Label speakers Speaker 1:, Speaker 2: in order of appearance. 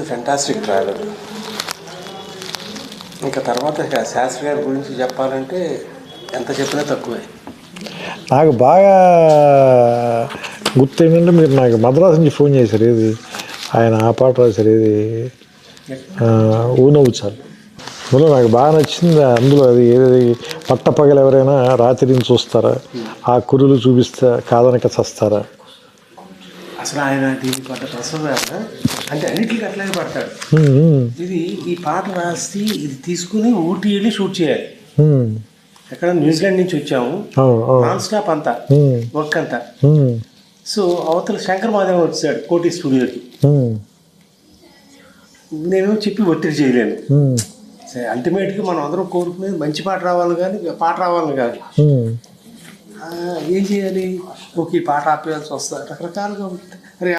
Speaker 1: Fantastic traveller. ఇంకా తర్వాత శాస్త్రి గారి గురించి చెప్పాలంటే ఎంత చెప్పినా తక్కువే.
Speaker 2: నాకు బాగా గుర్తు ఏంటంటే మీరు నాకు మద్రాసు నుంచి ఫోన్ చేశారు. ఏది ఆయన ఆ పాట రాశారు, ఏది ఊనవుచాలి. అందులో నాకు బాగా నచ్చింది. అందులో అది ఏది పట్టపగలు ఎవరైనా రాత్రిని చూస్తారా, ఆ కురులు చూపిస్తే కాదనక చస్తారా.
Speaker 1: అసలు ఆయన దీనికి పడ్డ ప్రసవ అంటే అన్నిటికీ అట్లాగే పడతాడు. ఇది ఈ పాట రాసి ఇది తీసుకుని ఊటీ వెళ్ళి షూట్ చేయాలి. ఎక్కడ న్యూజిలాండ్ నుంచి వచ్చాము, నాన్ స్టాప్ అంతా వర్క్ అంతా. సో అవతల శంకర్ మాధవ్ వచ్చాడు కోటి స్టూడియోకి. నేను చెప్పి ఒత్తిడి చేయలేను. అల్టిమేట్గా మనం అందరం కోరుకునేది మంచి పాట రావాలి, కానీ పాట రావాలని కాదు. ఏం చేయాలి, ఓకే పాట ఆపేయాల్సి వస్తుంది, రకరకాలుగా ఉంటుంది.